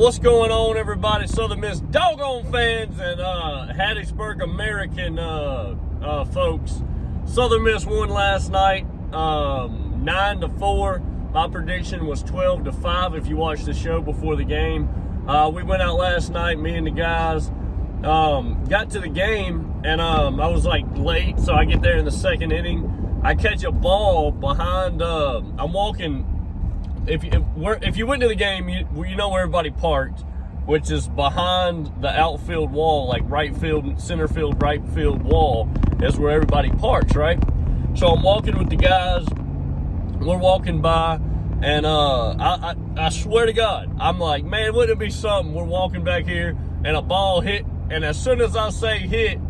What's going on, everybody? Southern Miss doggone fans and Hattiesburg American folks. Southern Miss won last night, 9-4. My prediction was 12-5. If you watched the show before the game, we went out last night. Me and the guys got to the game, and I was like late, so I get there in the second inning. I catch a ball behind. I'm walking. If you went to the game, you know where everybody parked, which is behind the outfield wall, like right field, center field, right field wall is where everybody parks, right? So I'm walking with the guys. We're walking by, and I swear to God, I'm like, man, wouldn't it be something? We're walking back here, and a ball hit, and as soon as I say hit,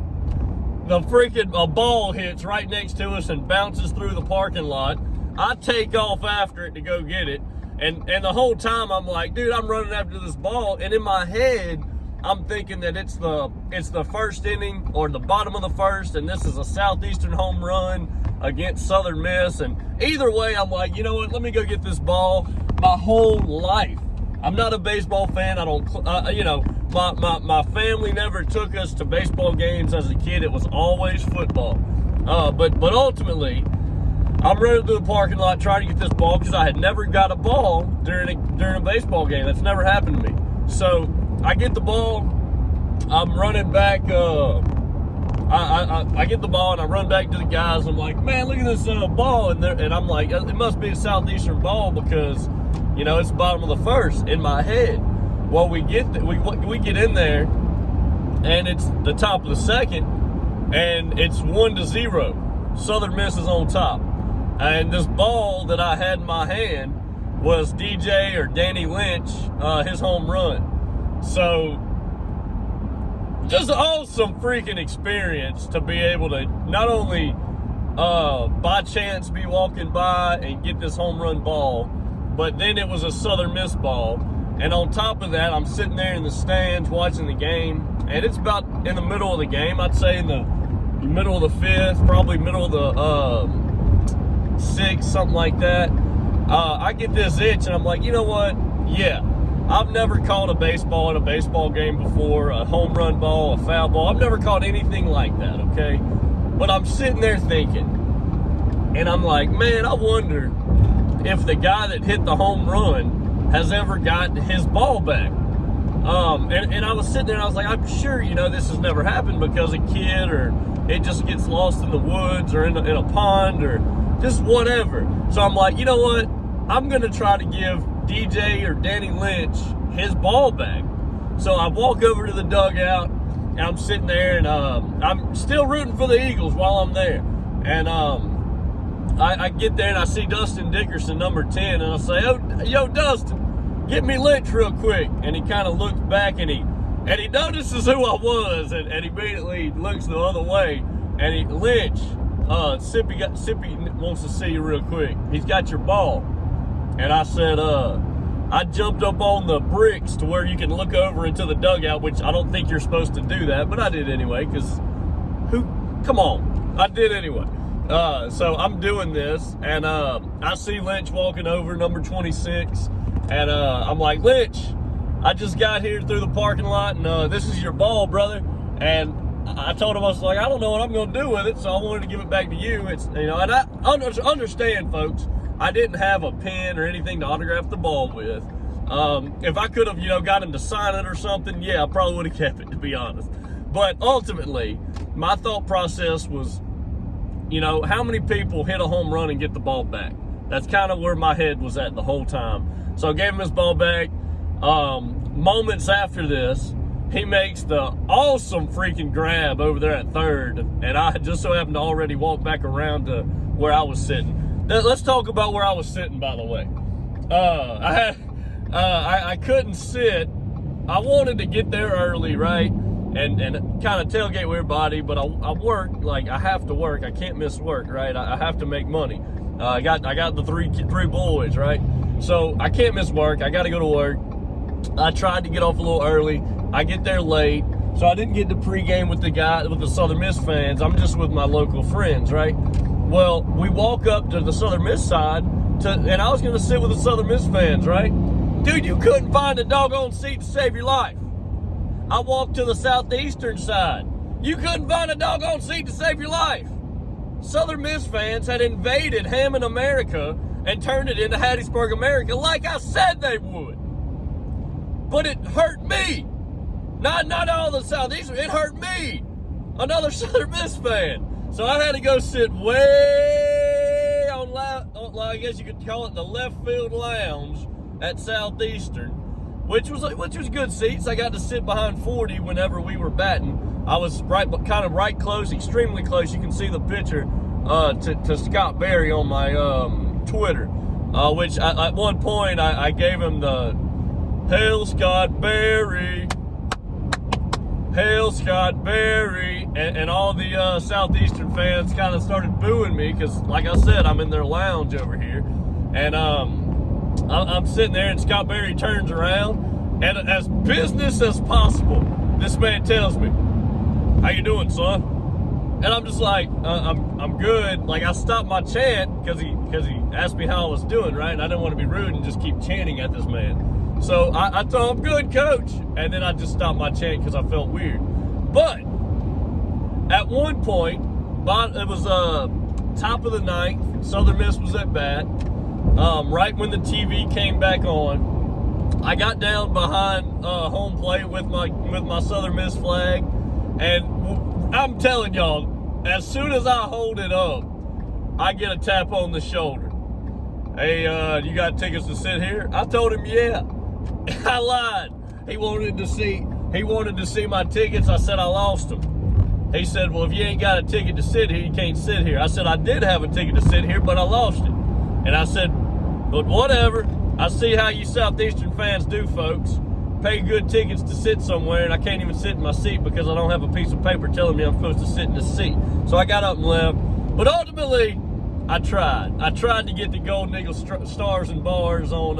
a ball hits right next to us and bounces through the parking lot. I take off after it to go get it, and the whole time I'm like, dude, I'm running after this ball, and in my head, I'm thinking that it's the first inning or the bottom of the first, and this is a Southeastern home run against Southern Miss, and either way, I'm like, you know what, let me go get this ball. My whole life, I'm not a baseball fan. I don't, my family never took us to baseball games as a kid. It was always football, but ultimately, I'm running through the parking lot trying to get this ball because I had never got a ball during a baseball game. That's never happened to me. So I get the ball. I'm running back. I get the ball and I run back to the guys. I'm like, man, look at this ball. And I'm like, it must be a Southeastern ball because, it's the bottom of the first in my head. Well, we get in there and it's the top of the second and it's 1-0. Southern Miss is on top. And this ball that I had in my hand was DJ or Danny Lynch, his home run. So, just an awesome freaking experience to be able to not only by chance be walking by and get this home run ball, but then it was a Southern Miss ball. And on top of that, I'm sitting there in the stands watching the game, and it's about in the middle of the game. I'd say in the middle of the fifth, probably middle of the sixth, something like that. I get this itch, and I'm like, you know what? Yeah, I've never caught a baseball in a baseball game before, a home run ball, a foul ball. I've never caught anything like that, okay? But I'm sitting there thinking, and I'm like, man, I wonder if the guy that hit the home run has ever got his ball back. And I was sitting there and I was like, I'm sure, this has never happened because a kid or it just gets lost in the woods or in a pond or just whatever. So I'm like, you know what? I'm going to try to give DJ or Danny Lynch his ball back. So I walk over to the dugout and I'm sitting there and I'm still rooting for the Eagles while I'm there. And I get there and I see Dustin Dickerson, number 10, and I say, oh, yo, Dustin, get me Lynch real quick. And he kind of looks back and he notices who I was and immediately looks the other way. And Lynch, Sippy wants to see you real quick. He's got your ball. And I said, I jumped up on the bricks to where you can look over into the dugout, which I don't think you're supposed to do that, but I did anyway, because come on, I did anyway. So I'm doing this, and I see Lynch walking over, number 26, and I'm like, Lynch, I just got here through the parking lot, and this is your ball, brother. And I told him, I was like, I don't know what I'm going to do with it, so I wanted to give it back to you. It's, and I understand, folks, I didn't have a pen or anything to autograph the ball with. If I could have, got him to sign it or something, yeah, I probably would have kept it, to be honest. But ultimately, my thought process was, how many people hit a home run and get the ball back? That's kind of where my head was at the whole time. So I gave him his ball back. Moments after this, he makes the awesome freaking grab over there at third, and I just so happened to already walk back around to where I was sitting. Now, let's talk about where I was sitting, by the way. I couldn't sit. I wanted to get there early, right, and kind of tailgate with everybody, but I work, like I have to work. I can't miss work, right? I have to make money. I got the three boys, right? So I can't miss work. I got to go to work. I tried to get off a little early. I get there late, so I didn't get to pregame with the Southern Miss fans. I'm just with my local friends, right? Well, we walk up to the Southern Miss side, and I was going to sit with the Southern Miss fans, right? Dude, you couldn't find a doggone seat to save your life. I walked to the southeastern side. You couldn't find a doggone seat to save your life. Southern Miss fans had invaded Hammond, America, and turned it into Hattiesburg, America, like I said they would. But it hurt me. Not all the Southeastern, it hurt me. Another Southern Miss fan. So I had to go sit way on, I guess you could call it the left field lounge at Southeastern, which was good seats. I got to sit behind 40 whenever we were batting. I was right close, extremely close. You can see the picture to Scott Berry on my Twitter, which at one point I gave him the Hail Scott Berry, Hail Scott Berry, and all the Southeastern fans kind of started booing me because, like I said, I'm in their lounge over here, and I'm sitting there, and Scott Berry turns around, and as business as possible, this man tells me, "How you doing, son?" And I'm just like, I'm good. Like, I stopped my chant because he asked me how I was doing, right? And I didn't want to be rude and just keep chanting at this man. So I told him, "Good, coach." And then I just stopped my chant because I felt weird. But at one point, it was top of the ninth. Southern Miss was at bat. Right when the TV came back on, I got down behind home plate with my Southern Miss flag, and I'm telling y'all, as soon as I hold it up, I get a tap on the shoulder. "Hey, you got tickets to sit here?" I told him, "Yeah." I lied. He wanted to see my tickets. I said I lost them. He said, "Well, if you ain't got a ticket to sit here, you can't sit here." I said, "I did have a ticket to sit here, but I lost it." And I said, "But whatever. I see how you Southeastern fans do, folks. Pay good tickets to sit somewhere, and I can't even sit in my seat because I don't have a piece of paper telling me I'm supposed to sit in the seat." So I got up and left. But ultimately, I tried. I tried to get the Golden Eagle Stars and Bars on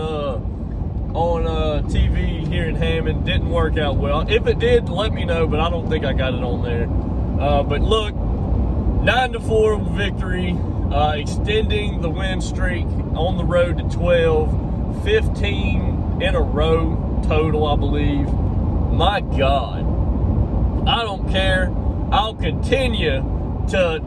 TV here in Hammond. Didn't work out well. If it did, let me know, but I don't think I got it on there. But look, 9-4 victory, extending the win streak on the road to 12, 15 in a row total, I believe. My God, I don't care. I'll continue to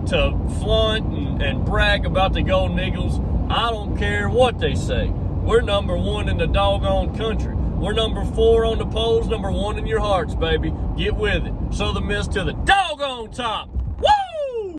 flaunt and brag about the Golden Eagles. I don't care what they say. We're number one in the doggone country. We're number 4 on the polls, number 1 in your hearts, baby. Get with it. Southern Miss to the doggone top.